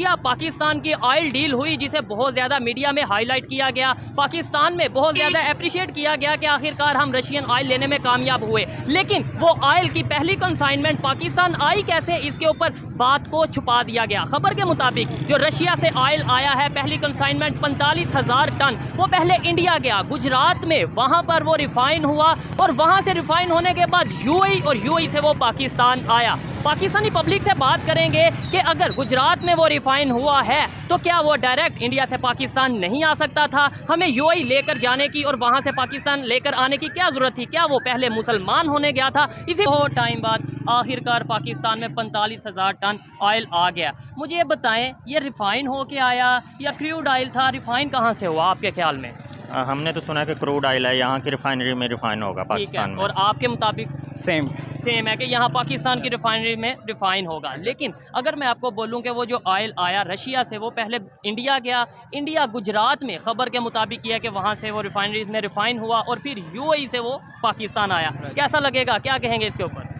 पाकिस्तान की oil deal हुई जिसे बहुत ज़्यादा मीडिया में हाईलाइट किया गया, पाकिस्तान में बहुत ज़्यादा अप्रिशिएट किया गया कि आखिरकार हम रशियन ऑयल लेने में कामयाब हुए। लेकिन वो ऑयल की पहली कंसाइनमेंट पाकिस्तान आई कैसे, इसके ऊपर बात को छुपा दिया गया। खबर के मुताबिक जो रशिया से ऑयल आया है, पहली कंसाइनमेंट 45,000 टन, वो पहले इंडिया गया, गुजरात में, वहाँ पर वो रिफाइन हुआ और वहाँ से रिफाइन होने के बाद यूएई और यूएई से वो पाकिस्तान आया। पाकिस्तानी पब्लिक से बात करेंगे कि अगर गुजरात में वो रिफाइन हुआ है तो क्या वो डायरेक्ट इंडिया से पाकिस्तान नहीं आ सकता था? हमें यूएई लेकर जाने की और वहाँ से पाकिस्तान लेकर आने की क्या ज़रूरत थी? क्या वो पहले मुसलमान होने गया था? इसी बहुत टाइम बाद आखिरकार पाकिस्तान में 45,000 टन ऑयल आ गया। मुझे ये बताएं, ये रिफाइन हो के आया या क्रूड ऑयल था? रिफाइन कहाँ से हुआ आपके ख्याल में? हमने तो सुना है कि क्रूड ऑयल है, यहाँ की रिफाइनरी में रिफाइन होगा पाकिस्तान में। और आपके मुताबिक? सेम है कि यहाँ पाकिस्तान की रिफाइनरी में रिफाइन होगा। लेकिन अगर मैं आपको बोलूँ कि वो जो ऑयल आया रशिया से, वो पहले इंडिया गया, इंडिया गुजरात में, खबर के मुताबिक यह है कि वहाँ से वो रिफाइनरी में रिफाइन हुआ और फिर यूएई से वो पाकिस्तान आया। कैसा लगेगा, क्या कहेंगे इसके ऊपर?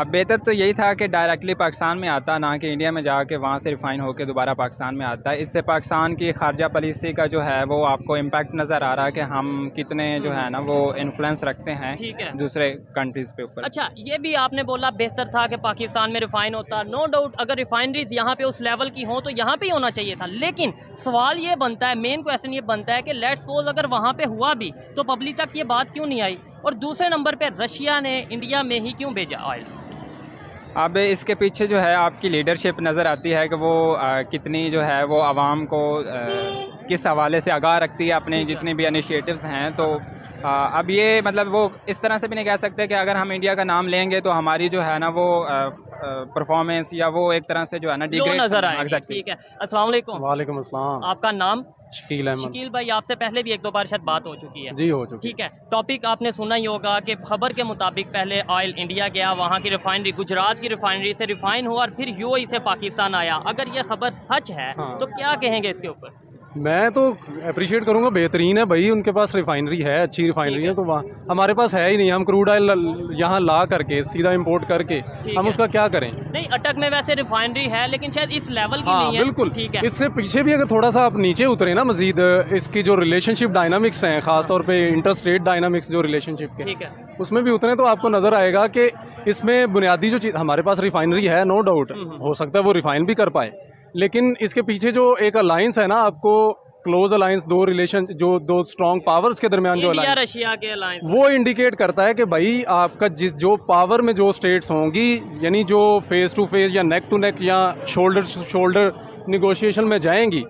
बेहतर तो यही था कि डायरेक्टली पाकिस्तान में आता, ना कि इंडिया में जाके वहाँ से रिफ़ाइन होकर दोबारा पाकिस्तान में आता है। इससे पाकिस्तान की खारजा पॉलिसी का जो है वो आपको इम्पैक्ट नज़र आ रहा है कि हम कितने जो है ना वो इन्फ्लुएंस रखते हैं दूसरे कंट्रीज़ पे ऊपर। अच्छा, ये भी आपने बोला बेहतर था कि पाकिस्तान में रिफ़ाइन होता। नो डाउट, अगर रिफाइनरीज यहाँ पे उस लेवल की हों तो यहाँ पे ही होना चाहिए था। लेकिन सवाल ये बनता है, मेन क्वेश्चन ये बनता है कि लेट्स सपोज अगर वहाँ पे हुआ भी तो पब्लिक तक ये बात क्यों नहीं आई? और दूसरे नंबर पे रशिया ने इंडिया में ही क्यों भेजा ऑयल? अब इसके पीछे जो है आपकी लीडरशिप नज़र आती है कि वो कितनी जो है वो आवाम को किस हवाले से आगाह रखती है अपने जितने भी इनिशिएटिव्स हैं। तो अब ये मतलब वो इस तरह से भी नहीं कह सकते कि अगर हम इंडिया का नाम लेंगे तो हमारी जो है ना वो परफॉर्मेंस या वो एक तरह से जो है ना डिग्रेड नज़र आएगी। ठीक है, अस्सलाम वालेकुम। वालेकुम अस्सलाम। आपका नाम? शकील अहमद। शकील भाई, आपसे पहले भी एक दो बार शायद बात हो चुकी है। जी हो चुकी। ठीक है, टॉपिक आपने सुना ही होगा कि खबर के मुताबिक पहले ऑयल इंडिया गया, वहाँ की रिफाइनरी, गुजरात की रिफाइनरी से रिफाइन हुआ और फिर यूएई से पाकिस्तान आया। अगर ये खबर सच है तो क्या कहेंगे इसके ऊपर? मैं तो अप्रिशिएट करूंगा, बेहतरीन है भाई, उनके पास रिफाइनरी है, अच्छी रिफाइनरी है। तो वहाँ हमारे पास है ही नहीं, हम क्रूड ऑयल यहाँ ला करके सीधा इंपोर्ट करके हम उसका क्या करें? नहीं, अटक में वैसे रिफाइनरी है लेकिन शायद इस लेवल की नहीं है। बिल्कुल। ठीक है, इससे पीछे भी अगर थोड़ा सा आप नीचे उतरे ना मजीद, इसकी जो रिलेशनशिप डायनामिक्स हैं, खासतौर पे इंटरस्टेट डायनामिक्स जो रिलेशनशिप के, ठीक है, उसमें भी उतरे तो आपको नजर आएगा कि इसमें बुनियादी जो चीज़, हमारे पास रिफाइनरी है, नो डाउट, हो सकता है वो रिफाइन भी कर पाए, लेकिन इसके पीछे जो एक अलायंस है ना, आपको क्लोज अलायंस, दो रिलेशन, जो दो स्ट्रॉन्ग पावर्स के दरमियान जो अलायंस, रशिया के अलायंस, वो इंडिकेट करता है कि भाई आपका जो पावर में जो स्टेट्स होंगी, यानी जो फेस टू फेस या नेक टू नेक या शोल्डर टू शोल्डर निगोशिएशन में जाएंगी,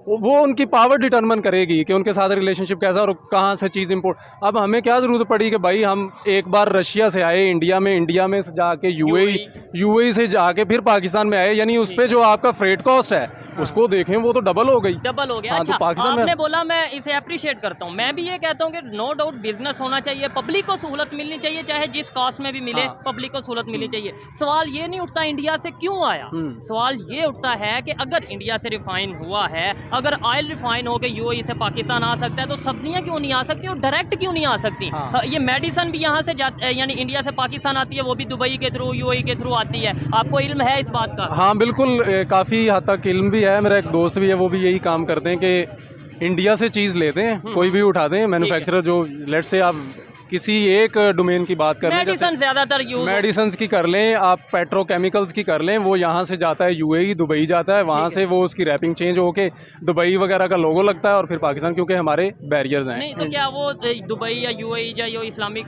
वो उनकी पावर डिटरमिन करेगी कि उनके साथ रिलेशनशिप कैसा और कहाँ से चीज़ इंपोर्ट। अब हमें क्या ज़रूरत पड़ी कि भाई हम एक बार रशिया से आए इंडिया में से जाके यूएई से जाके फिर पाकिस्तान में आए, यानी उस पर जो आपका फ्रेट कॉस्ट है उसको देखें, वो तो डबल हो गई। हाँ, अच्छा, तो पाकिस्तान आपने बोला, मैं इसे अप्रिशिएट करता हूँ। मैं भी ये कहता हूँ कि नो डाउट बिजनेस होना चाहिए, पब्लिक को सहूलत मिलनी चाहिए, चाहे जिस कॉस्ट में भी मिले, पब्लिक को सहूलत मिलनी चाहिए। सवाल ये नहीं उठता इंडिया से क्यों आया, सवाल ये उठता है कि अगर इंडिया से रिफाइन हुआ है, अगर ऑयल रिफाइन हो के यूएई से पाकिस्तान आ सकता है तो सब्जियां क्यों नहीं आ सकती और डायरेक्ट क्यों नहीं आ सकती? ये मेडिसिन भी यहाँ से यानी इंडिया से पाकिस्तान आती है, वो भी दुबई के थ्रू, यूएई के थ्रू आती है। आपको इल्म है इस बात का? हाँ बिल्कुल, काफ़ी हद तक इल्म भी है। मेरा एक दोस्त भी है, वो भी यही काम करते हैं कि इंडिया से चीज़ लेते हैं, कोई भी उठाते हैं मैन्युफैक्चरर, जो लेट्स से आप किसी एक डोमेन की बात कर लें, मेडिसिन ज़्यादातर मेडिसिन की कर लें, आप पेट्रोकेमिकल्स की कर लें, वो यहाँ से जाता है यूएई, दुबई जाता है, वहाँ से वो उसकी रैपिंग चेंज होके दुबई वगैरह का लोगो लगता है और फिर पाकिस्तान, क्योंकि हमारे बैरियर्स हैं। नहीं तो क्या वो दुबई या यूएई या यो इस्लामिक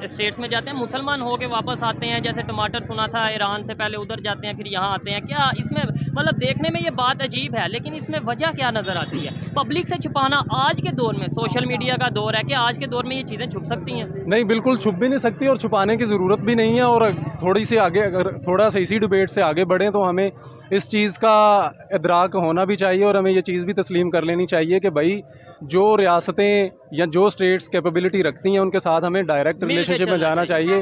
स्टेट्स में जाते हैं, मुसलमान होके वापस आते हैं? जैसे टमाटर सुना था ईरान से पहले उधर जाते हैं फिर यहाँ आते हैं। क्या इसमें मतलब देखने में ये बात अजीब है, लेकिन इसमें वजह क्या नज़र आती है? पब्लिक से छुपाना आज के दौर में, सोशल मीडिया का दौर है, कि आज के दौर में ये चीज़ें छुप सकती हैं? नहीं, बिल्कुल छुप भी नहीं सकती और छुपाने की ज़रूरत भी नहीं है। और थोड़ी सी आगे, अगर थोड़ा सा इसी डिबेट से आगे बढ़ें तो हमें इस चीज़ का इदराक होना भी चाहिए और हमें ये चीज़ भी तस्लीम कर लेनी चाहिए कि भाई जो रियासतें या जो स्टेट्स कैपेबिलिटी रखती हैं उनके साथ हमें डायरेक्ट रिलेशनशिप में जाना चाहिए।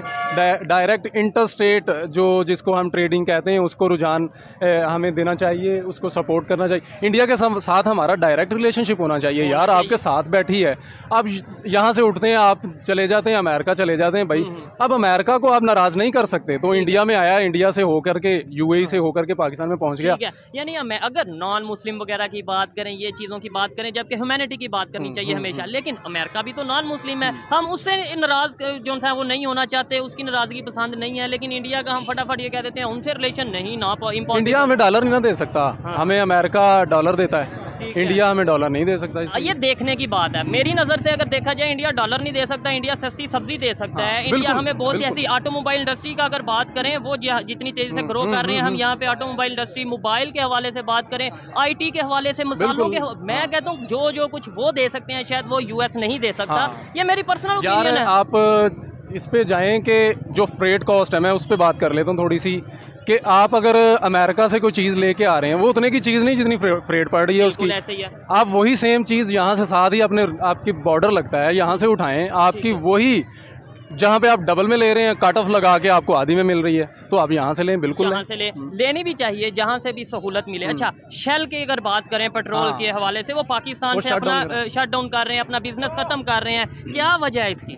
डायरेक्ट इंटर स्टेट जो जिसको हम ट्रेडिंग कहते हैं उसको रुझान हमें देना चाहिए, उसको सपोर्ट करना चाहिए। इंडिया के साथ हमारा डायरेक्ट रिलेशनशिप होना चाहिए। यार आपके साथ बैठी है, आप यहाँ से उठते हैं, आप चले जाते हैं, अमेरिका चले जाते हैं भाई। अब अमेरिका को आप नाराज़ नहीं कर सकते, तो इंडिया में आया, इंडिया से होकर के यूएई से होकर के पाकिस्तान में पहुंच गया। ठीक है, यानी हमें अगर नॉन मुस्लिम वगैरह की बात करें, ये चीज़ों की बात करें, जबकि ह्यूमैनिटी की बात करनी चाहिए हमेशा, लेकिन अमेरिका भी तो नॉन मुस्लिम है, हम उससे नाराज़ जो है वो नहीं होना चाहते, उसकी नाराज़गी पसंद नहीं है, लेकिन इंडिया का हम फटाफट ये कह देते हैं उनसे रिलेशन नहीं, ना इम्पॉसिबल। इंडिया हमें डॉलर नहीं ना दे सकता, हमें अमेरिका डॉलर देता है, ठीक है। इंडिया हमें डॉलर नहीं दे सकता। ये देखने की बात है, मेरी नज़र से अगर देखा जाए इंडिया डॉलर नहीं दे सकता, इंडिया सस्ती सब्जी दे सकता है। इंडिया बिल्कुल, हमें बहुत सी बिल्कुल। ऐसी ऑटोमोबाइल इंडस्ट्री का अगर बात करें, वो जितनी तेजी से ग्रो कर रहे हैं, हम यहाँ पे ऑटोमोबाइल इंडस्ट्री, मोबाइल के हवाले से बात करें, आईटी के हवाले से, मसालों के, मैं कहता हूँ जो कुछ वो दे सकते हैं शायद वो यूएस नहीं दे सकता। ये मेरी पर्सनल यार ओपिनियन है। आप इस पे जाएं कि जो फ्रेट कॉस्ट है, मैं उस पे बात कर लेता हूँ थोड़ी सी, कि आप अगर अमेरिका से कोई चीज़ लेके आ रहे हैं, वो उतने की चीज़ नहीं जितनी फ्रेट पड़ रही है उसकी। बिल्कुल ऐसे ही है। आप वही सेम चीज़ यहाँ से साथ ही अपने आपकी बॉर्डर लगता है, यहाँ से उठाएं, आपकी वही जहाँ पे आप डबल में ले रहे हैं, कट ऑफ लगा के आपको आधी में मिल रही है, तो आप यहाँ से लें, बिल्कुल यहाँ से लेनी भी चाहिए, जहाँ से भी सहूलत मिले। अच्छा, शेल की अगर बात करें, पेट्रोल के हवाले से, वो पाकिस्तान से अपना शट डाउन कर रहे हैं, अपना बिजनेस खत्म कर रहे हैं, क्या वजह है इसकी?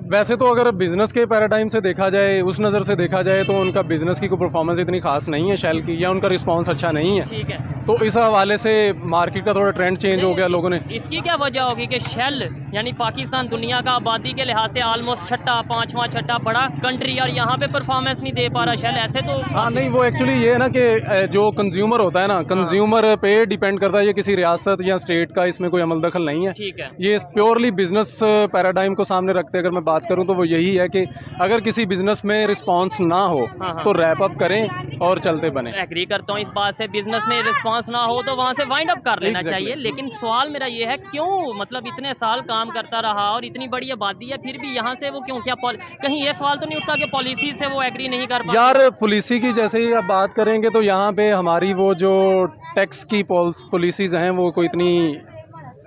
वैसे तो अगर बिज़नेस के पैराडाइम से देखा जाए, उस नज़र से देखा जाए, तो उनका बिज़नेस की कोई परफॉर्मेंस इतनी खास नहीं है शेल की, या उनका रिस्पांस अच्छा नहीं है। ठीक है, तो इस हवाले से मार्केट का थोड़ा ट्रेंड चेंज हो गया लोगों ने। इसकी क्या वजह होगी कि शेल यानी पाकिस्तान दुनिया का आबादी के लिहाज से ऑलमोस्ट छठा, पांचवा छठा बड़ा कंट्री, और यहाँ पे परफॉर्मेंस नहीं दे पा रहा शेल, ऐसे तो हाँ नहीं, वो एक्चुअली ये है ना कि जो कंज्यूमर होता है ना, कंज्यूमर पे डिपेंड करता है, ये किसी रियासत या स्टेट का इसमें कोई अमल दखल नहीं है। ठीक है, ये प्योरली बिजनेस पैराडाइम को सामने रखते अगर मैं बात करूं, तो वो यही है कि अगर किसी बिजनेस में रिस्पांस ना हो तो रैप अप करें और चलते बने। एग्री करता हूँ इस बात से, बिजनेस में रिस्पांस ना हो तो वहाँ से वाइंड अप कर लेना चाहिए। लेकिन सवाल मेरा ये है, क्यों मतलब इतने साल काम करता रहा और इतनी बड़ी आबादी है, फिर भी यहाँ से वो क्यों, क्या कहीं ये सवाल तो नहीं उठता कि पॉलिसी से वो एग्री नहीं कर पाते? यार पॉलिसी की जैसे ही आप बात करेंगे, तो यहाँ पे हमारी वो जो टैक्स की पॉलिसीज़ हैं वो कोई इतनी,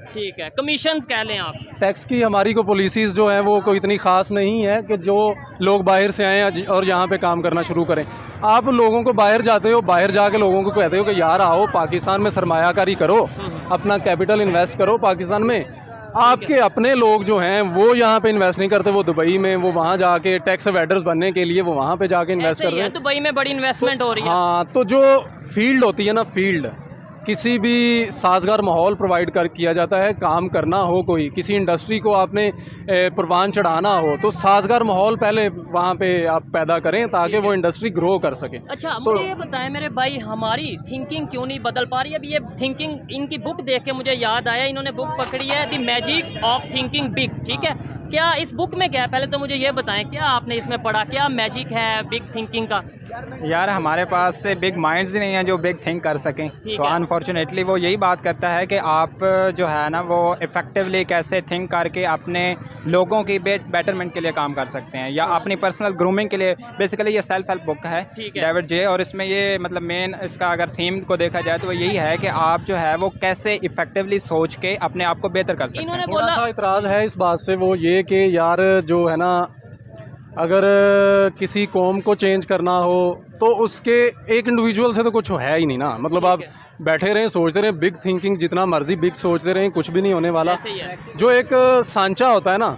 ठीक है, कमीशंस कह लें आप, टैक्स की हमारी को पॉलिसीज़ जो हैं वो कोई इतनी ख़ास नहीं है कि जो लोग बाहर से आएँ और यहाँ पे काम करना शुरू करें। आप लोगों को बाहर जाते हो, बाहर जाके लोगों को कहते हो कि यार आओ पाकिस्तान में सरमायाकारी करो, अपना कैपिटल इन्वेस्ट करो पाकिस्तान में। आपके अपने लोग जो हैं वो यहाँ पे इन्वेस्ट नहीं करते, वो दुबई में, वो वहाँ जाके टैक्स एवेडर्स बनने के लिए वो वहाँ पे जाके इन्वेस्ट कर रहे हैं। दुबई में बड़ी इन्वेस्टमेंट हो रही है। हाँ, तो जो फील्ड होती है ना, फील्ड किसी भी साजगार माहौल प्रोवाइड किया जाता है, काम करना हो, कोई किसी इंडस्ट्री को आपने परवान चढ़ाना हो, तो साजगार माहौल पहले वहाँ पे आप पैदा करें ताकि वो इंडस्ट्री ग्रो कर सके। अच्छा, मुझे ये बताएं मेरे भाई, हमारी थिंकिंग क्यों नहीं बदल पा रही है? अभी ये थिंकिंग, इनकी बुक देख के मुझे याद आया, इन्होंने बुक पकड़ी है the magic of thinking big. ठीक है, क्या इस बुक में क्या है, पहले तो मुझे ये बताएं, क्या आपने इसमें पढ़ा, क्या मैजिक है बिग थिंकिंग का? यार हमारे पास से बिग माइंड्स ही नहीं है जो बिग थिंक कर सकें, तो अनफॉर्चुनेटली वो यही बात करता है कि आप जो है ना वो इफ़ेक्टिवली कैसे थिंक करके अपने लोगों की बेटरमेंट के लिए काम कर सकते हैं, या अपनी पर्सनल ग्रूमिंग के लिए। बेसिकली ये सेल्फ हेल्प बुक है डेविड जे, और इसमें ये मतलब मेन इसका अगर थीम को देखा जाए तो यही है कि आप जो है वो कैसे इफ़ेक्टिवली सोच के अपने आप को बेहतर कर सकते हैं। थोड़ा सा इतराज़ है इस बात से, वो ये कि यार जो है ना, अगर किसी कौम को चेंज करना हो तो उसके एक इंडिविजुअल से तो कुछ है ही नहीं ना। मतलब आप बैठे रहें, सोचते रहें, बिग थिंकिंग जितना मर्जी बिग सोचते रहें, कुछ भी नहीं होने वाला। जो एक सांचा होता है ना,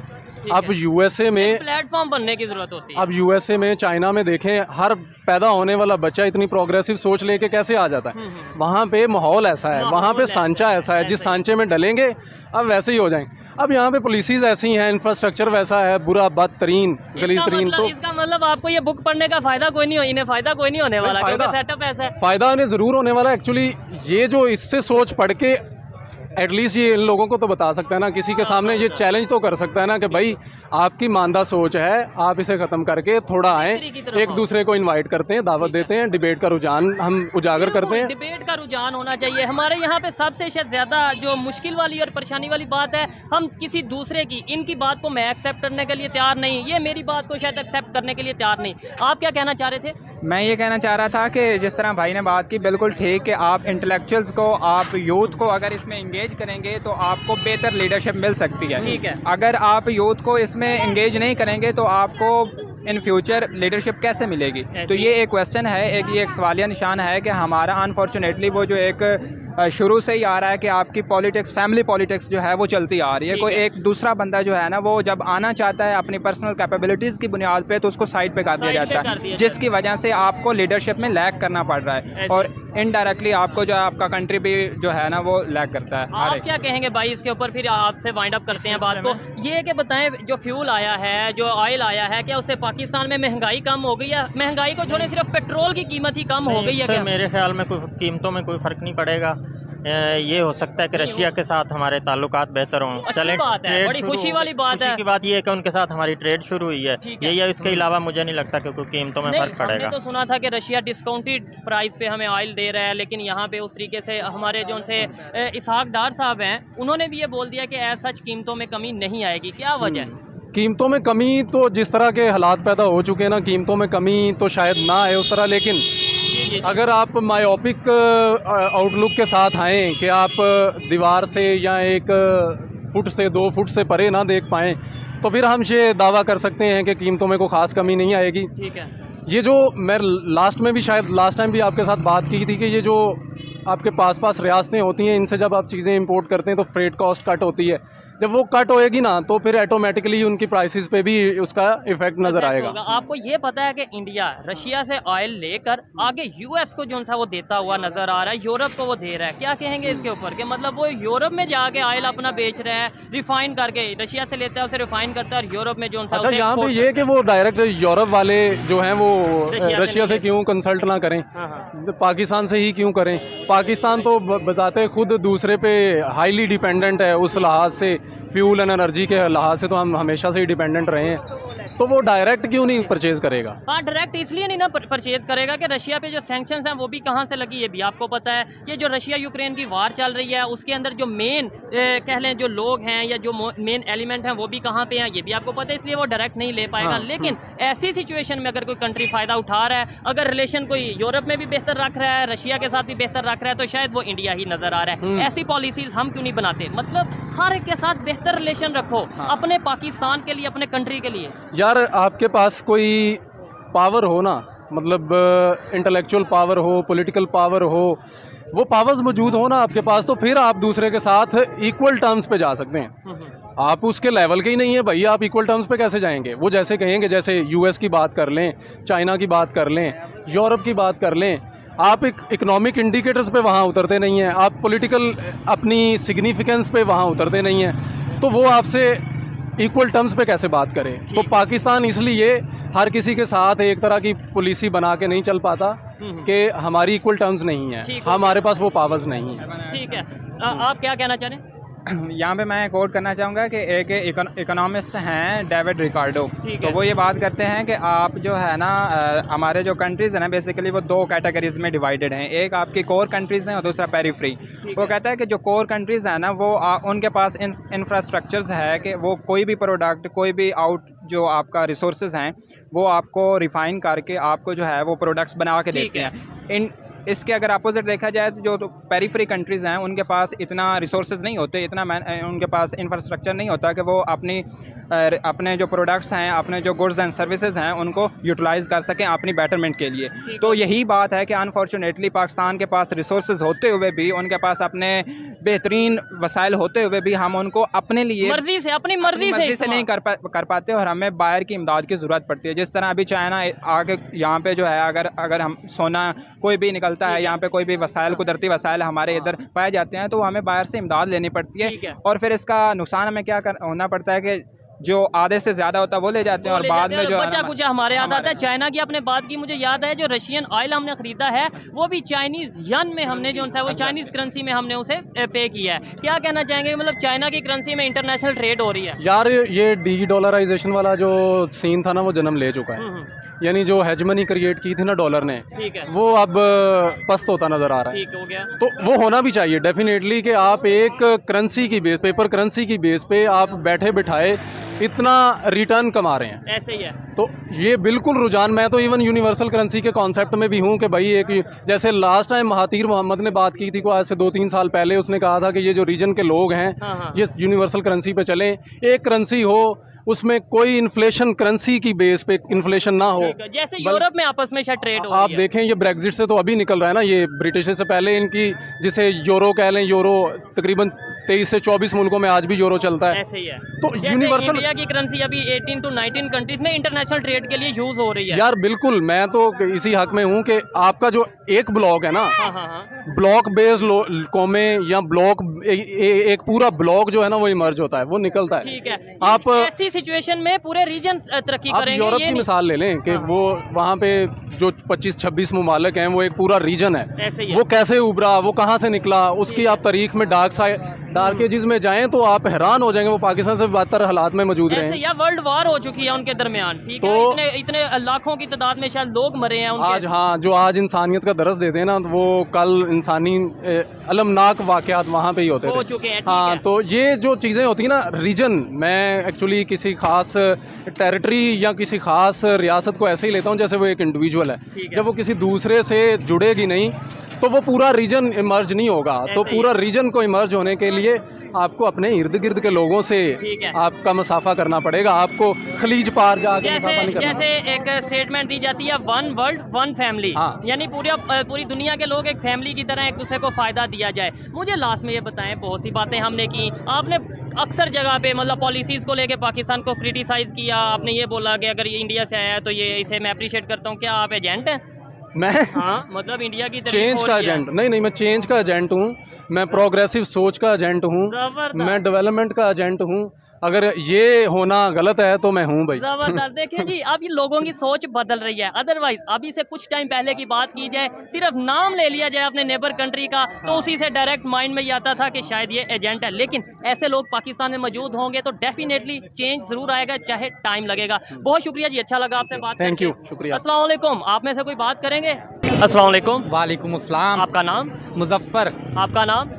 अब यूएसए में प्लेटफॉर्म बनने की जरूरत होती है। अब यूएसए में, चाइना में देखें, हर पैदा होने वाला बच्चा इतनी प्रोग्रेसिव सोच लेके कैसे आ जाता है। वहाँ पे माहौल ऐसा है, वहाँ पे सांचा ऐसा है, जिस सांचे में डलेंगे अब वैसे ही हो जाएंगे। अब यहाँ पे पॉलिसीज ऐसी हैं, इंफ्रास्ट्रक्चर वैसा है, बुरा बदतरीन गलीज तरीन। तो इसका मतलब आपको ये बुक पढ़ने का फायदा कोई नहीं, इन्हें फायदा कोई नहीं होने वाला, क्योंकि सेटअप ऐसा है। फायदा इन्हें जरूर होने वाला। एक्चुअली ये जो इससे सोच पढ़ के एटलीस्ट ये इन लोगों को तो बता सकता है ना, किसी के सामने ये चैलेंज तो कर सकता है ना कि भाई आपकी मानदा सोच है, आप इसे ख़त्म करके थोड़ा आए, एक दूसरे को इनवाइट करते हैं, दावत देते हैं, डिबेट का रुझान हम उजागर करते हैं। डिबेट का रुझान होना चाहिए। हमारे यहाँ पे सबसे शायद ज़्यादा जो मुश्किल वाली और परेशानी वाली बात है, हम किसी दूसरे की, इनकी बात को मैं एक्सेप्ट करने के लिए तैयार नहीं, ये मेरी बात को शायद एक्सेप्ट करने के लिए तैयार नहीं। आप क्या कहना चाह रहे थे? मैं ये कहना चाह रहा था कि जिस तरह भाई ने बात की, बिल्कुल ठीक है, आप इंटेलेक्चुअल्स को, आप यूथ को अगर इसमें इंगेज करेंगे तो आपको बेहतर लीडरशिप मिल सकती है। ठीक है, अगर आप यूथ को इसमें इंगेज नहीं करेंगे तो आपको इन फ्यूचर लीडरशिप कैसे मिलेगी? तो ये एक क्वेश्चन है, ये एक सवालिया निशान है कि हमारा अनफॉर्चुनेटली वो जो एक शुरू से ही आ रहा है कि आपकी पॉलिटिक्स, फैमिली पॉलिटिक्स जो है वो चलती आ रही है। ठीक कोई है। एक दूसरा बंदा जो है ना वो जब आना चाहता है अपनी पर्सनल कैपेबिलिटीज़ की बुनियाद पे तो उसको साइड पे कर दिया साइड पे जाता कर दिया है, जिसकी वजह से आपको लीडरशिप में लैग करना पड़ रहा है ऐसे। और इनडायरेक्टली आपको जो है आपका कंट्री भी जो है ना वो लैग करता है। आप क्या कहेंगे भाई इसके ऊपर, फिर आपसे वाइंड अप करते हैं बात को। ये कि बताएं, जो फ्यूल आया है, जो ऑयल आया है, क्या उससे पाकिस्तान में महंगाई कम हो गई है? महंगाई को छोड़े सिर्फ पेट्रोल की कीमत ही कम हो गई है इससे क्या? मेरे ख्याल में कोई कीमतों में कोई फ़र्क नहीं पड़ेगा। ये हो सकता है कि रशिया के साथ हमारे ताल्लुकात बेहतर हों। अच्छी बात है, ट्रेड बड़ी शुरू खुशी हो। वाली बात खुशी है। की बात ये है कि उनके साथ हमारी ट्रेड शुरू हुई है। ठीक है। यही है, इसके अलावा मुझे नहीं लगता कि कोई कीमतों में नहीं, फ़र्क पड़ेगा। हमने तो सुना था कि रशिया डिस्काउंटेड प्राइस पे हमें ऑयल दे रहा है, लेकिन यहाँ पे उस तरीके से हमारे जो उनसे इसहाक डार साहब हैं, उन्होंने भी ये बोल दिया कि एज सच कीमतों में कमी नहीं आएगी। क्या वजह है? कीमतों में कमी तो जिस तरह के हालात पैदा हो चुके हैं ना, कीमतों में कमी तो शायद ना आए उस तरह, लेकिन जी। अगर आप मायोपिक आउटलुक के साथ आएँ कि आप दीवार से या एक फुट से 2 फुट से परे ना देख पाएँ, तो फिर हम ये दावा कर सकते हैं कि कीमतों में कोई ख़ास कमी नहीं आएगी। ठीक है। ये जो मैं लास्ट में भी, शायद लास्ट टाइम भी आपके साथ बात की थी कि ये जो आपके पास रियासतें होती हैं, इनसे जब आप चीज़ें इंपोर्ट करते हैं तो फ्रेट कॉस्ट कट होती है। जब वो कट होएगी ना तो फिर ऑटोमेटिकली उनकी प्राइसेस पे भी उसका इफेक्ट नज़र आएगा। आपको ये पता है कि इंडिया रशिया से ऑयल लेकर आगे यूएस को जो सा वो देता हुआ नजर आ रहा है, यूरोप को वो दे रहा है। क्या कहेंगे इसके ऊपर कि मतलब वो यूरोप में जाके ऑयल अपना बेच रहा है, रिफाइन करके रशिया से लेता है, उसे रिफाइन करता है और यूरोप में जो सा अच्छा, यहाँ पे ये कि वो डायरेक्ट यूरोप वाले जो हैं वो रशिया से क्यों कंसल्ट ना करें, पाकिस्तान से ही क्यों करें? पाकिस्तान तो बजाते खुद दूसरे पे हाईली डिपेंडेंट है, उस लिहाज से फ्यूल एंड एनर्जी के लिहाज से तो हम हमेशा से ही डिपेंडेंट रहे हैं, तो वो डायरेक्ट क्यों नहीं परचेज़ करेगा? हाँ, डायरेक्ट इसलिए नहीं ना परचेज करेगा कि रशिया पे जो सैंक्शंस हैं वो भी कहाँ से लगी, ये भी आपको पता है। ये जो रशिया यूक्रेन की वार चल रही है उसके अंदर जो मेन कह लें जो लोग हैं या जो मेन एलिमेंट हैं वो भी कहाँ पे हैं, ये भी आपको पता है, इसलिए वो डायरेक्ट नहीं ले पाएगा। हाँ, लेकिन ऐसी सिचुएशन में अगर कोई कंट्री फ़ायदा उठा रहा है, अगर रिलेशन कोई यूरोप में भी बेहतर रख रहा है, रशिया के साथ भी बेहतर रख रहा है, तो शायद वो इंडिया ही नज़र आ रहा है। ऐसी पॉलिसीज़ हम क्यों नहीं बनाते? मतलब हर एक के साथ बेहतर रिलेशन रखो, अपने पाकिस्तान के लिए, अपने कंट्री के लिए। यार आपके पास कोई पावर हो ना, मतलब इंटेलेक्चुअल पावर हो, पॉलिटिकल पावर हो, वो पावर्स मौजूद हो ना आपके पास, तो फिर आप दूसरे के साथ इक्वल टर्म्स पे जा सकते हैं। आप उसके लेवल के ही नहीं है भाई, आप इक्वल टर्म्स पे कैसे जाएंगे? वो जैसे कहेंगे, जैसे यूएस की बात कर लें, चाइना की बात कर लें, यूरोप की बात कर लें, आप एक इकोनॉमिक इंडिकेटर्स पे वहाँ उतरते नहीं हैं, आप पॉलिटिकल अपनी सिग्निफिकेंस पे वहाँ उतरते नहीं हैं, तो वो आपसे इक्वल टर्म्स पे कैसे बात करें? तो पाकिस्तान इसलिए हर किसी के साथ एक तरह की पॉलिसी बना के नहीं चल पाता कि हमारी इक्वल टर्म्स नहीं है, हमारे पास वो पावर्स नहीं है। ठीक है, आप क्या कहना चाह रहे हैं? यहाँ पे मैं कोट करना चाहूँगा कि एक इकोनॉमिस्ट हैं डेविड रिकार्डो, तो वो ये बात करते हैं कि आप जो है ना हमारे जो कंट्रीज़ हैं ना बेसिकली वो 2 कैटेगरीज़ में डिवाइडेड हैं। एक आपकी कोर कंट्रीज़ हैं और दूसरा पेरीफ्री। वो कहता है कि जो कोर कंट्रीज़ हैं ना वो उनके पास इंफ्रास्ट्रक्चर्स है कि वो कोई भी प्रोडक्ट, कोई भी जो आपका रिसोर्सेज हैं वो आपको रिफ़ाइन करके आपको जो है वो प्रोडक्ट्स बना के देते हैं। इसके अगर अपोजिट देखा जाए तो जो पेरीफ्री कंट्रीज़ हैं उनके पास इतना रिसोर्सेज नहीं होते, इतना उनके पास इंफ्रास्ट्रक्चर नहीं होता कि वो अपने जो प्रोडक्ट्स हैं, अपने जो गुड्स एंड सर्विसेज हैं उनको यूटिलाइज़ कर सकें अपनी बेटरमेंट के लिए। तो यही बात है कि अनफॉर्चुनेटली पाकिस्तान के पास रिसोर्सेज होते हुए भी, उनके पास अपने बेहतरीन वसाइल होते हुए भी हम उनको अपने लिए मर्जी से, अपनी मर्जी से नहीं कर पाते और हमें बाहर की इमदाद की ज़रूरत पड़ती है। जिस तरह अभी चाइना आगे यहाँ पे जो है अगर हम सोना कोई भी निकलता है, यहाँ पे कोई भी वसाइल, कुदरती वसाइल हमारे इधर पाए जाते हैं तो हमें बाहर से इमदाद लेनी पड़ती है और फिर इसका नुकसान हमें क्या होना पड़ता है कि जो आधे से ज़्यादा होता है वो ले जाते हैं और बाद में जो बचा कुछ हमारे याद आता है। चाइना की आपने बात की, मुझे याद है जो रशियन ऑयल हमने ख़रीदा है वो भी चाइनीज़ यन में हमने जो है वो चाइनीज़ करेंसी में हमने उसे पे किया है। क्या कहना चाहेंगे, मतलब चाइना की करेंसी में इंटरनेशनल ट्रेड हो रही है? यार ये डी-डॉलराइजेशन वाला जो सीन था ना वो जन्म ले चुका है, यानी जो हेजमनी क्रिएट की थी ना डॉलर ने, ठीक है, वो अब पस्त होता नज़र आ रहा है। ठीक हो गया। तो वो होना भी चाहिए डेफिनेटली कि आप एक करेंसी की बेस, पेपर करेंसी की बेस पे आप बैठे बिठाए इतना रिटर्न कमा रहे हैं। ऐसे ही है। तो ये बिल्कुल रुझान, मैं तो इवन यूनिवर्सल करेंसी के कॉन्सेप्ट में भी हूँ कि भाई एक, जैसे लास्ट टाइम महातीर मोहम्मद ने बात की थी को आज से 2-3 साल पहले, उसने कहा था कि ये जो रीजन के लोग हैं ये यूनिवर्सल करेंसी पे चलें, एक करेंसी हो उसमें कोई इन्फ्लेशन, करेंसी की बेस पे इन्फ्लेशन ना हो। जैसे यूरोप में आपस में शायद ट्रेड हो आप देखें ये ब्रेग्जिट से तो अभी निकल रहा है ना, ये ब्रिटिश से पहले इनकी जिसे यूरो कह लें, यूरो तकरीबन 23 से 24 मुल्कों में आज भी यूरो चलता है। ऐसे ही है। तो यूनिवर्सल इंडिया की करेंसी अभी 18 to 19 कंट्रीज में इंटरनेशनल ट्रेड के लिए यूज हो रही है। यार बिल्कुल, मैं तो इसी हक में हूँ कि आपका जो एक ब्लॉक है ना, ब्लॉक बेस्ड कौमें या ब्लॉक एक पूरा ब्लॉक जो है ना वो इमर्ज होता है, वो निकलता है। ठीक है। आप ऐसी सिचुएशन में पूरे रीजन तरक्की आप करेंगे। यूरोप की मिसाल ले लें कि वो वहाँ पे जो 25-26 ममालिक हैं, वो एक पूरा रीजन है, ऐसे ही है। वो कैसे उभरा, वो कहाँ से निकला, उसकी आप तारीख में डार्क एजेस में जाएं तो आप हैरान हो जाएंगे, वो पाकिस्तान से बदतर हालात में मौजूद रहे हैं। या वर्ल्ड वार हो चुकी है उनके दरमियान, ठीक है, तो इतने लाखों की तादाद में शायद लोग मरे हैं उनके। आज हाँ, जो आज इंसानियत का दरस देते हैं ना, तो वो कल इंसानी अलमनाक वाक़यात वहाँ पे ही होते हो थे। चुके हैं। हाँ, तो ये जो चीज़ें होती हैं ना, रीजन, मैं एक्चुअली किसी खास टेरिटरी या किसी खास रियासत को ऐसे ही लेता हूँ जैसे वो एक इंडिविजुअल है। जब वो किसी दूसरे से जुड़ेगी नहीं तो वो पूरा रीजन इमर्ज नहीं होगा। तो पूरा रीजन को इमर्ज होने के लिए आपको अपने इर्द गिर्द के लोगों से आपका मसाफा करना पड़ेगा, आपको खलीज पार जाके मसाफा नहीं करना। जैसे एक स्टेटमेंट दी जाती है, वन वर्ल्ड वन फैमिली, यानी पूरी दुनिया के लोग एक फैमिली की तरह एक दूसरे को फ़ायदा दिया जाए। मुझे लास्ट में ये बताएं, बहुत सी बातें हमने की, आपने अक्सर जगह पे मतलब पॉलिसीज़ को लेके पाकिस्तान को क्रिटिसाइज़ किया, आपने ये बोला कि अगर ये इंडिया से आया है तो ये इसे मैं अप्रिशिएट करता हूँ। क्या आप एजेंट हैं? मैं मतलब इंडिया की चेंज का एजेंट नहीं, मैं चेंज का एजेंट हूँ, मैं प्रोग्रेसिव सोच का एजेंट हूँ, मैं डेवलपमेंट का एजेंट हूँ। अगर ये होना गलत है तो मैं हूँ भाई। जबरदस्त। देखिए जी, अब ये लोगों की सोच बदल रही है। अदरवाइज अभी से कुछ टाइम पहले की बात की जाए, सिर्फ नाम ले लिया जाए अपने नेबर कंट्री का तो उसी से डायरेक्ट माइंड में ये आता था कि शायद ये एजेंट है। लेकिन ऐसे लोग पाकिस्तान में मौजूद होंगे तो डेफिनेटली चेंज जरूर आएगा, चाहे टाइम लगेगा। बहुत शुक्रिया जी, अच्छा लगा आपसे बात। थैंक यू, शुक्रिया। अस्सलाम वालेकुम, आप में से कोई बात करेंगे? अस्सलाम वालेकुम। वालेकुम अस्सलाम। आपका नाम? मुजफ्फर। आपका नाम?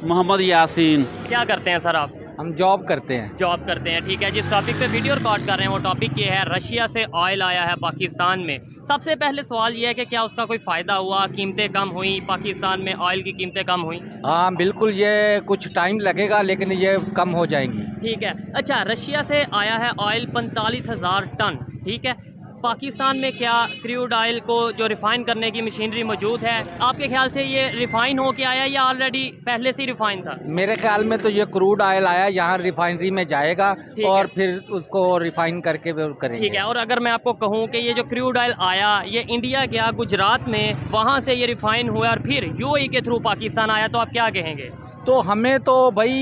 मोहम्मद यासीन। क्या करते हैं सर आप? हम जॉब करते हैं। जॉब करते हैं, ठीक है। जिस टॉपिक पे वीडियो रिकॉर्ड कर रहे हैं वो टॉपिक ये है, रशिया से ऑयल आया है पाकिस्तान में। सबसे पहले सवाल ये है कि क्या उसका कोई फ़ायदा हुआ, कीमतें कम हुई, पाकिस्तान में ऑयल की कीमतें कम हुई? हाँ बिल्कुल, ये कुछ टाइम लगेगा लेकिन ये कम हो जाएंगी। ठीक है। अच्छा, रशिया से आया है ऑयल 45,000 टन, ठीक है। पाकिस्तान में क्या क्रूड ऑयल को जो रिफ़ाइन करने की मशीनरी मौजूद है? आपके ख्याल से ये रिफ़ाइन हो के आया या ऑलरेडी पहले से ही रिफ़ाइन था? मेरे ख्याल में तो ये क्रूड ऑयल आया, यहाँ रिफाइनरी में जाएगा और फिर उसको रिफाइन करके करेंगे। ठीक है। और अगर मैं आपको कहूँ कि ये जो क्रूड ऑयल आया ये इंडिया गया गुजरात में, वहाँ से ये रिफ़ाइन हुआ और फिर यूएई के थ्रू पाकिस्तान आया, तो आप क्या कहेंगे? तो हमें तो भाई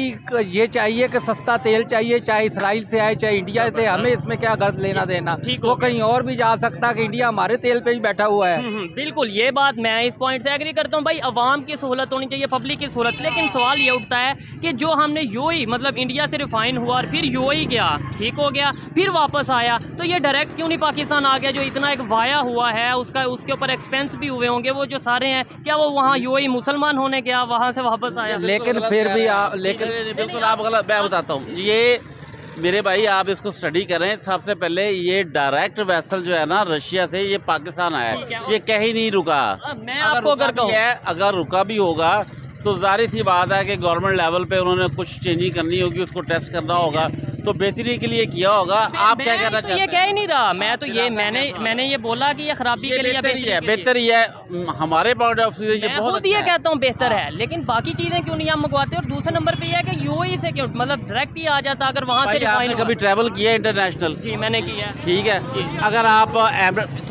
ये चाहिए कि सस्ता तेल चाहिए, चाहे इसराइल से आए चाहे इंडिया से, हमें इसमें क्या गर्द लेना देना। वो कहीं और भी जा सकता है कि इंडिया हमारे तेल पे ही बैठा हुआ है। बिल्कुल, ये बात मैं इस पॉइंट से एग्री करता हूँ भाई, अवाम की सहूलत होनी चाहिए, पब्लिक की सहूलत। लेकिन सवाल ये उठता है कि जो हमने यूएई मतलब इंडिया से रिफाइन हुआ और फिर यूएई गया, ठीक हो गया, फिर वापस आया, तो ये डायरेक्ट क्यों नहीं पाकिस्तान आ गया? जो इतना एक वाया हुआ है उसका, उसके ऊपर एक्सपेंस भी हुए होंगे वो जो सारे हैं, क्या वो वहाँ यूएई मुसलमान होने गया, वहाँ से वापस आया? लेकिन फिर भी लेकिन बिल्कुल आप गलत। मैं बताता हूँ, ये मेरे भाई आप इसको स्टडी करें। सबसे पहले ये डायरेक्ट वेसल जो है ना रशिया से ये पाकिस्तान आया है, ये कहीं नहीं रुका। मैं आपको अगर रुका भी होगा तो जाहिर सी बात है कि गवर्नमेंट लेवल पे उन्होंने कुछ चेंजिंग करनी होगी, उसको टेस्ट करना होगा, तो बेहतरी के लिए किया होगा। आप क्या कहना चाहते हैं? ये कह ही नहीं रहा, मैं तो ये मैंने ये बोला कि ये खराबी के लिए बेहतर ही है। हमारे पॉइंट ऑफ व्यू ये बहुत ये कहता हूँ बेहतर है, लेकिन बाकी चीजें क्यों नहीं हम मंगवाते? और दूसरे नंबर पे ये है कि यूएई से क्यों, मतलब डायरेक्ट ही आ जाता अगर वहाँ से। आपने कभी ट्रैवल किया इंटरनेशनल? जी मैंने किया। ठीक है। अगर आप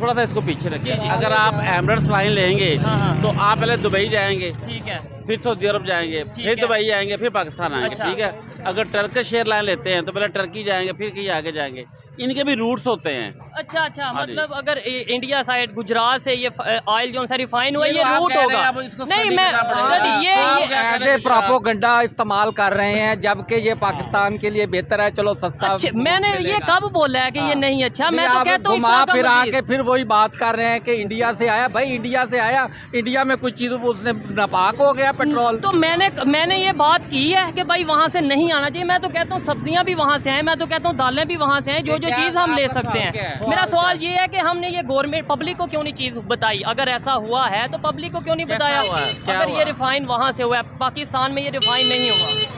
थोड़ा सा इसको पीछे रखिए, अगर आप एमिरेट्स लाइन लेंगे तो आप पहले दुबई जाएंगे, ठीक है, फिर सऊदी अरब जाएंगे, फिर दुबई आएंगे, फिर पाकिस्तान आएंगे। ठीक है। अगर टर्किश एयरलाइन लेते हैं तो पहले टर्की जाएंगे, फिर कहीं आगे जाएंगे। इनके भी रूट्स होते हैं। अच्छा अच्छा, हाँ जी। मतलब अगर इंडिया साइड गुजरात से ये ऑयल जो सा रिफाइन हुआ ये ये तो आप रूट कह रहे हैं, होगा। अब इसको नहीं study मैं करना पड़ेगा। study ये ऐसे प्रोपोगंडा इस्तेमाल कर रहे हैं जबकि ये पाकिस्तान के लिए बेहतर है। चलो सस्ता अच्छा, मैंने ये कब बोला है कि ये नहीं अच्छा? मैं तो कहता हूँ इस घुमा तरह का फिर मजीद। आके फिर वही बात कर रहे हैं कि इंडिया से आया। भाई इंडिया से आया, इंडिया में कुछ चीज़ों उसने नापाक हो गया पेट्रोल। तो मैंने ये बात की है कि भाई वहाँ से नहीं आना चाहिए। मैं तो कहता हूँ सब्जियां भी वहाँ से हैं, मैं तो कहता हूँ दालें भी वहाँ से हैं, जो जो चीज़ हम ले सकते हैं। मेरा सवाल ये है कि हमने ये गवर्नमेंट पब्लिक को क्यों नहीं चीज़ बताई? अगर ऐसा हुआ है तो पब्लिक को क्यों नहीं बताया? अगर ये रिफाइन वहाँ से हुआ है, पाकिस्तान में ये रिफाइन नहीं हुआ,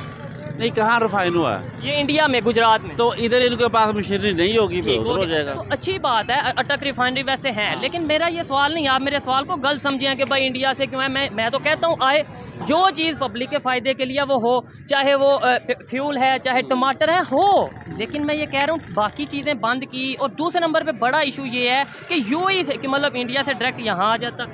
नहीं, कहाँ रिफाइन हुआ है? ये इंडिया में गुजरात में। तो इधर इनके पास मशीनरी नहीं होगी, ठीक उधर हो हो गया। जाएगा। तो अच्छी बात है, अटक रिफाइनरी वैसे है, लेकिन मेरा ये सवाल नहीं, आप मेरे सवाल को गलत समझे कि भाई इंडिया से क्यों है। मैं तो कहता हूँ आए, जो चीज़ पब्लिक के फ़ायदे के लिए वो हो, चाहे वो फ्यूल है, चाहे टमाटर है, हो। लेकिन मैं ये कह रहा हूँ बाकी चीज़ें बंद की। और दूसरे नंबर पे बड़ा इशू ये है कि यूएई से, कि मतलब इंडिया से डायरेक्ट यहाँ आ जाता।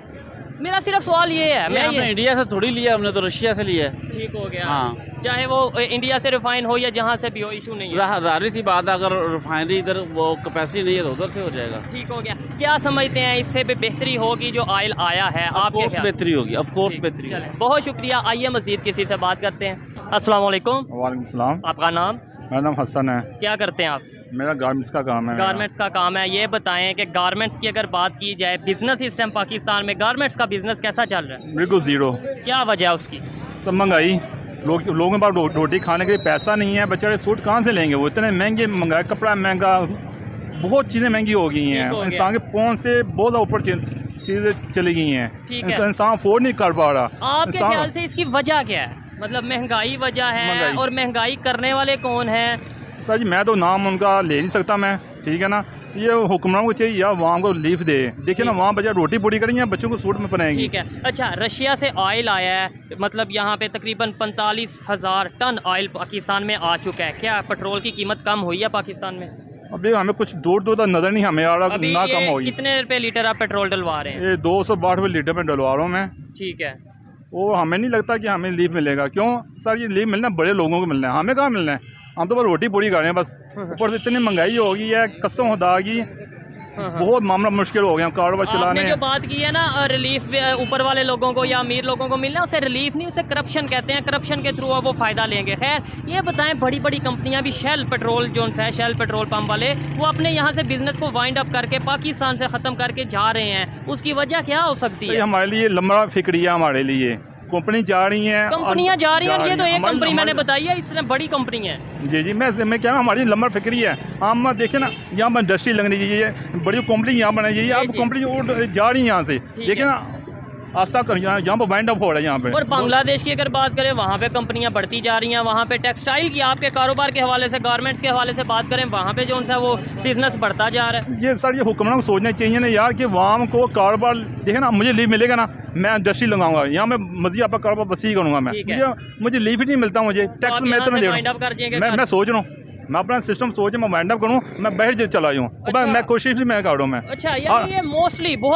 मेरा सिर्फ सवाल ये है, मैं हमने ये इंडिया से थोड़ी लिया, हमने तो रशिया से लिया है। ठीक हो गया। हाँ, चाहे वो इंडिया से रिफाइन हो या जहाँ से भी हो, इशू नहीं है। जाहिर सी बात है, अगर रिफाइनरी इधर वो कैपेसिटी नहीं है तो उधर से हो जाएगा। ठीक हो गया। क्या समझते हैं इससे भी बेहतरी होगी जो ऑयल आया है? आपके ऑफकोर्स बेहतरी होगी, ऑफकोर्स बेहतरी चलें, होगी। बहुत शुक्रिया। आइए मजीद किसी से बात करते हैं। अस्सलाम वालेकुम। वालेकुम सलाम। आपका नाम? मेरा नाम हसन है। क्या करते हैं आप? मेरा गारमेंट्स का काम है। गारमेंट्स का काम है। ये बताएं कि गारमेंट्स की अगर बात की जाए, बिजनेस इस टाइम पाकिस्तान में गारमेंट्स का बिजनेस कैसा चल रहा है? बिल्कुल ज़ीरो। क्या वजह है उसकी? सब महंगाई, लोगों के पास रोटी खाने के लिए पैसा नहीं है। बेचारे सूट कहाँ से लेंगे? वो इतने महंगे मंगाए, कपड़ा महंगा, बहुत चीज़ें महंगी हो गई हैं। इंसान के पहुँच से बहुत ऊपर चीज़ें चली गई हैं। ठीक है। तो इंसान अफोर्ड नहीं कर पा रहा। आपके ख्याल से इसकी वजह क्या है? मतलब महंगाई वजह है, महंगाई। और महंगाई करने वाले कौन हैं? सर जी, मैं तो नाम उनका ले नहीं सकता मैं, ठीक है ना। ये हुक्मरान को चाहिए या वहाँ को लीफ दे। देखिए ना, वहाँ बच्चा रोटी पूरी करेंगे, बच्चों को सूट में पहनाएंगे। ठीक है। अच्छा, रशिया से ऑयल आया है, मतलब यहाँ पे तकरीबन 45,000 टन ऑयल पाकिस्तान में आ चुका है। क्या पेट्रोल की कीमत कम हुई है पाकिस्तान में? अभी हमें कुछ दूर दूर तक नज़र नहीं हमें आ रहा, अभी ना ये कम होगी। कितने रुपए लीटर आप पेट्रोल डलवा रहे हैं? ये 260 रुपये लीटर में डलवा रहा हूँ मैं। ठीक है। वो हमें नहीं लगता कि हमें लीव मिलेगा। क्यों सर? ये लीव मिलना बड़े लोगों को मिलना है, हमें कहाँ मिलना है? हम तो बस रोटी पूरी कर रहे हैं बस। ऊपर से इतनी महंगाई हो गई है, कसम खुदा की बहुत मामला मुश्किल हो गया कारोबार चलाने। आपने जो बात की है ना, रिलीफ ऊपर वाले लोगों को या अमीर लोगों को मिलना, उसे रिलीफ नहीं, उसे करप्शन कहते हैं। करप्शन के थ्रू वो फ़ायदा लेंगे। खैर, ये बताएं, बड़ी बड़ी कंपनियां भी, शेल पेट्रोल जो है, शेल पेट्रोल पंप वाले, वो अपने यहाँ से बिजनेस को वाइंड अप करके पाकिस्तान से ख़त्म करके जा रहे हैं। उसकी वजह क्या हो सकती है? हमारे लिए लंबा फिक्रिया, हमारे लिए कंपनी जा रही हैं, कंपनियां जा रही हैं। ये तो एक कंपनी मैंने हमारी- बताई है, इसमें बड़ी कंपनी है। जी जी, मैं क्या हमारी लंबा फिक्री है। हम देखें ना, यहाँ पर इंडस्ट्री लगनी चाहिए, बड़ी कंपनी यहाँ बनानी चाहिए। अब जी। कंपनी जा रही है यहाँ से, देखिए ना, आस्था कर यहाँ पर वाइंड अप हो रहा है यहाँ पे। और बांग्लादेश की अगर बात करें, वहाँ पे कंपनियां बढ़ती जा रही हैं। वहाँ पे टेक्सटाइल की, आपके कारोबार के हवाले से, गारमेंट्स के हवाले से बात करें, वहाँ पे जो है वो बिजनेस बढ़ता जा रहा है। ये सर, ये हुक्मरान को सोचना चाहिए ना यार कि वहाँ को कारोबार देखे ना। मुझे लीव मिलेगा ना, मैं इंडस्ट्री लगाऊंगा यहाँ, मैं मजीद आपका कारोबार वसी करूँगा मैं। ठीक है। मुझे लीव ही नहीं मिलता, मुझे टैक्स आप मैं यहाँ इतना से दे wind up कर दिएंगे रहा हूँ। सर? मैं सोच रहा हूँ, मैं अपना सिस्टम सोच मैं वाइंड अप करूँ, मैं बाहर चला जाऊँ। अच्छा। मैं कोशिश भी मैं कर रहा हूँ मैं। अच्छा, यानी ये मोस्टली बहुत